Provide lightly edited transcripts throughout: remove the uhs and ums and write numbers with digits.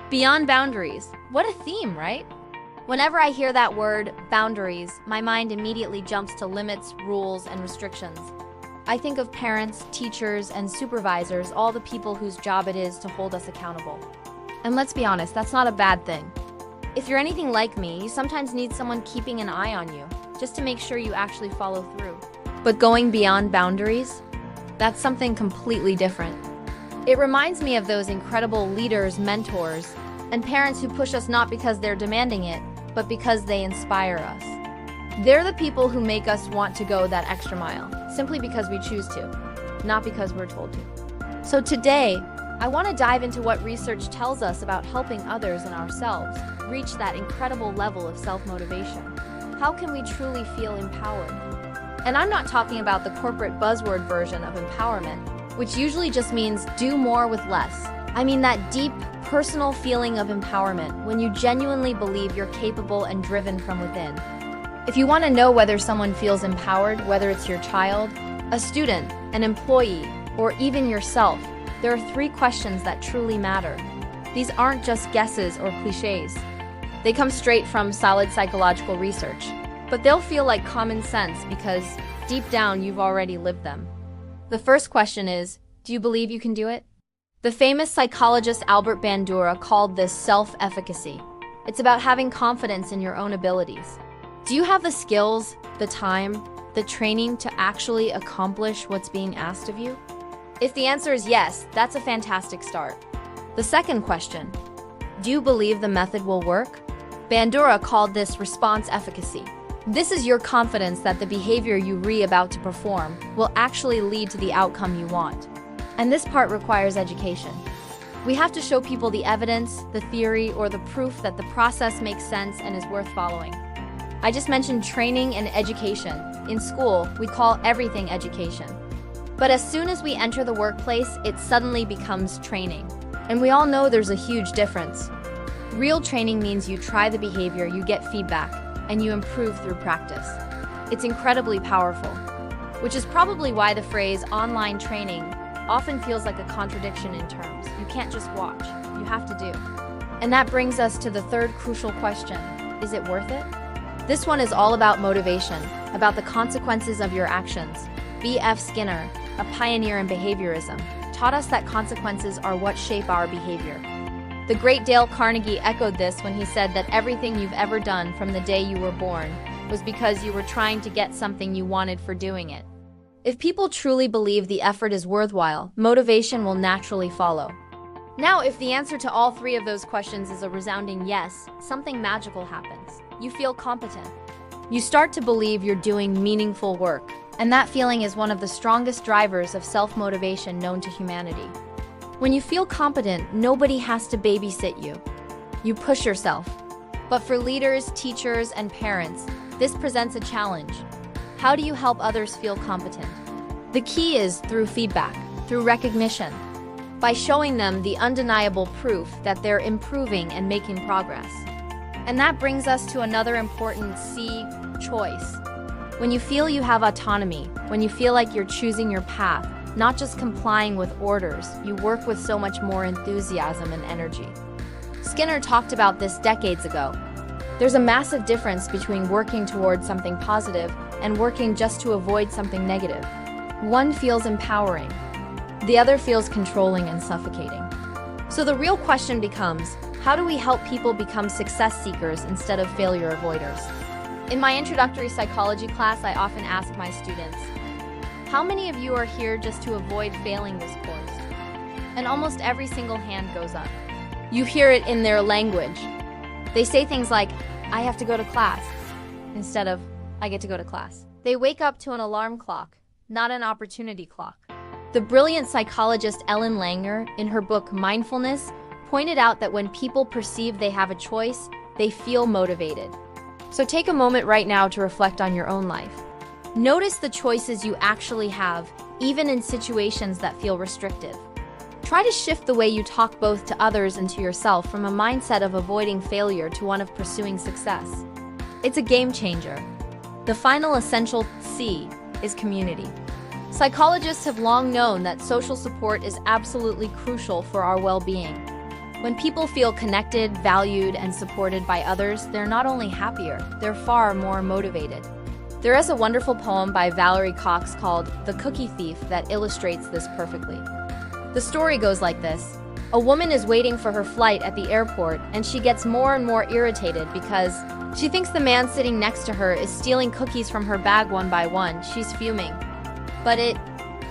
Beyond boundaries. What a theme, right? Whenever I hear that word, boundaries, my mind immediately jumps to limits, rules, and restrictions. I think of parents, teachers, and supervisors, all the people whose job it is to hold us accountable. And let's be honest, that's not a bad thing. If you're anything like me, you sometimes need someone keeping an eye on you, just to make sure you actually follow through. But going beyond boundaries? That's something completely different. It reminds me of those incredible leaders, mentors, and parents who push us not because they're demanding it, but because they inspire us. They're the people who make us want to go that extra mile, simply because we choose to, not because we're told to. So today, I want to dive into what research tells us about helping others and ourselves reach that incredible level of self-motivation. How can we truly feel empowered? And I'm not talking about the corporate buzzword version of empowerment, which usually just means do more with less. I mean that deep, personal feeling of empowerment when you genuinely believe you're capable and driven from within. If you want to know whether someone feels empowered, whether it's your child, a student, an employee, or even yourself, there are 3 questions that truly matter. These aren't just guesses or cliches. They come straight from solid psychological research, but they'll feel like common sense because deep down you've already lived them. The first question is, do you believe you can do it? The famous psychologist Albert Bandura called this self-efficacy. It's about having confidence in your own abilities. Do you have the skills, the time, the training to actually accomplish what's being asked of you? If the answer is yes, that's a fantastic start. The second question, do you believe the method will work? Bandura called this response efficacy. This is your confidence that the behavior you're about to perform will actually lead to the outcome you want. And this part requires education. We have to show people the evidence, the theory, or the proof that the process makes sense and is worth following. I just mentioned training and education. In school, we call everything education. But as soon as we enter the workplace, it suddenly becomes training. And we all know there's a huge difference. Real training means you try the behavior, you get feedback, and you improve through practice. It's incredibly powerful, which is probably why the phrase online training often feels like a contradiction in terms. You can't just watch, you have to do. And that brings us to the third crucial question, is it worth it? This one is all about motivation, about the consequences of your actions. B.F. Skinner, a pioneer in behaviorism, taught us that consequences are what shape our behavior. The great Dale Carnegie echoed this when he said that everything you've ever done from the day you were born was because you were trying to get something you wanted for doing it. If people truly believe the effort is worthwhile, motivation will naturally follow. Now, if the answer to all 3 of those questions is a resounding yes, something magical happens. You feel competent. You start to believe you're doing meaningful work, and that feeling is one of the strongest drivers of self-motivation known to humanity. When you feel competent, nobody has to babysit you. You push yourself. But for leaders, teachers, and parents, this presents a challenge. How do you help others feel competent? The key is through feedback, through recognition, by showing them the undeniable proof that they're improving and making progress. And that brings us to another important C, choice. When you feel you have autonomy, when you feel like you're choosing your path, not just complying with orders, you work with so much more enthusiasm and energy. Skinner talked about this decades ago. There's a massive difference between working towards something positive and working just to avoid something negative. One feels empowering. The other feels controlling and suffocating. So the real question becomes, how do we help people become success seekers instead of failure avoiders? In my introductory psychology class, I often ask my students, how many of you are here just to avoid failing this course? And almost every single hand goes up. You hear it in their language. They say things like, I have to go to class, instead of, I get to go to class. They wake up to an alarm clock, not an opportunity clock. The brilliant psychologist Ellen Langer, in her book Mindfulness, pointed out that when people perceive they have a choice, they feel motivated. So take a moment right now to reflect on your own life. Notice the choices you actually have, even in situations that feel restrictive. Try to shift the way you talk both to others and to yourself from a mindset of avoiding failure to one of pursuing success. It's a game changer. The final essential C is community. Psychologists have long known that social support is absolutely crucial for our well-being. When people feel connected, valued, and supported by others, they're not only happier, they're far more motivated. There is a wonderful poem by Valerie Cox called The Cookie Thief that illustrates this perfectly. The story goes like this. A woman is waiting for her flight at the airport, and she gets more and more irritated because she thinks the man sitting next to her is stealing cookies from her bag one by one. She's fuming. But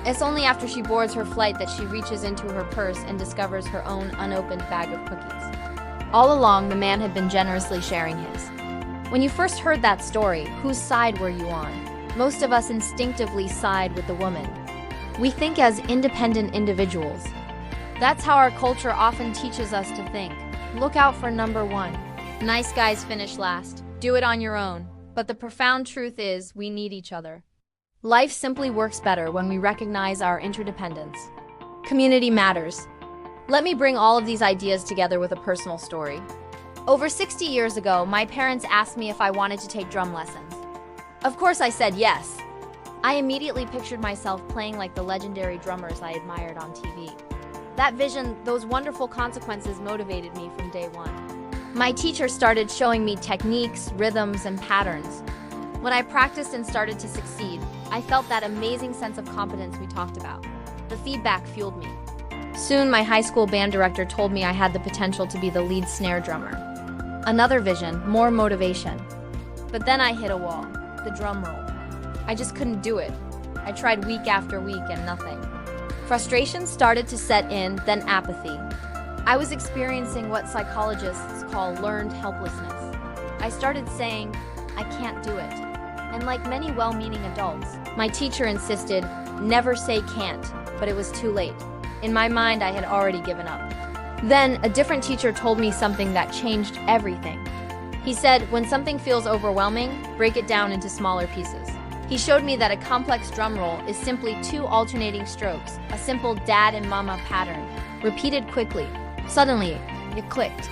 it's only after she boards her flight that she reaches into her purse and discovers her own unopened bag of cookies. All along, the man had been generously sharing his. When you first heard that story, whose side were you on? Most of us instinctively side with the woman. We think as independent individuals. That's how our culture often teaches us to think. Look out for number one. Nice guys finish last. Do it on your own. But the profound truth is, we need each other. Life simply works better when we recognize our interdependence. Community matters. Let me bring all of these ideas together with a personal story. Over 60 years ago, my parents asked me if I wanted to take drum lessons. Of course I said yes. I immediately pictured myself playing like the legendary drummers I admired on TV. That vision, those wonderful consequences motivated me from day one. My teacher started showing me techniques, rhythms, and patterns. When I practiced and started to succeed, I felt that amazing sense of competence we talked about. The feedback fueled me. Soon, my high school band director told me I had the potential to be the lead snare drummer. Another vision, more motivation. But then I hit a wall, the drum roll. I just couldn't do it. I tried week after week and nothing. Frustration started to set in, then apathy. I was experiencing what psychologists call learned helplessness. I started saying, I can't do it. And like many well-meaning adults, my teacher insisted, never say can't, but it was too late. In my mind, I had already given up. Then, a different teacher told me something that changed everything. He said, when something feels overwhelming, break it down into smaller pieces. He showed me that a complex drum roll is simply 2 alternating strokes, a simple dad and mama pattern, repeated quickly. Suddenly, it clicked.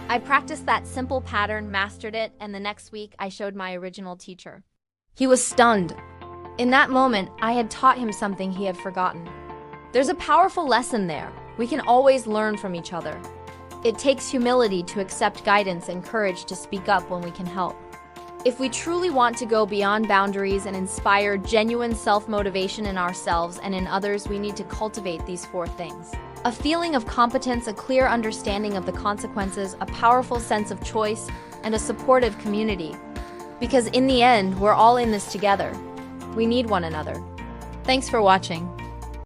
I practiced that simple pattern, mastered it, and the next week I showed my original teacher. He was stunned. In that moment, I had taught him something he had forgotten. There's a powerful lesson there. We can always learn from each other. It takes humility to accept guidance and courage to speak up when we can help. If we truly want to go beyond boundaries and inspire genuine self-motivation in ourselves and in others, we need to cultivate these 4 things. A feeling of competence, a clear understanding of the consequences, a powerful sense of choice, and a supportive community. Because in the end, we're all in this together. We need one another. Thanks for watching.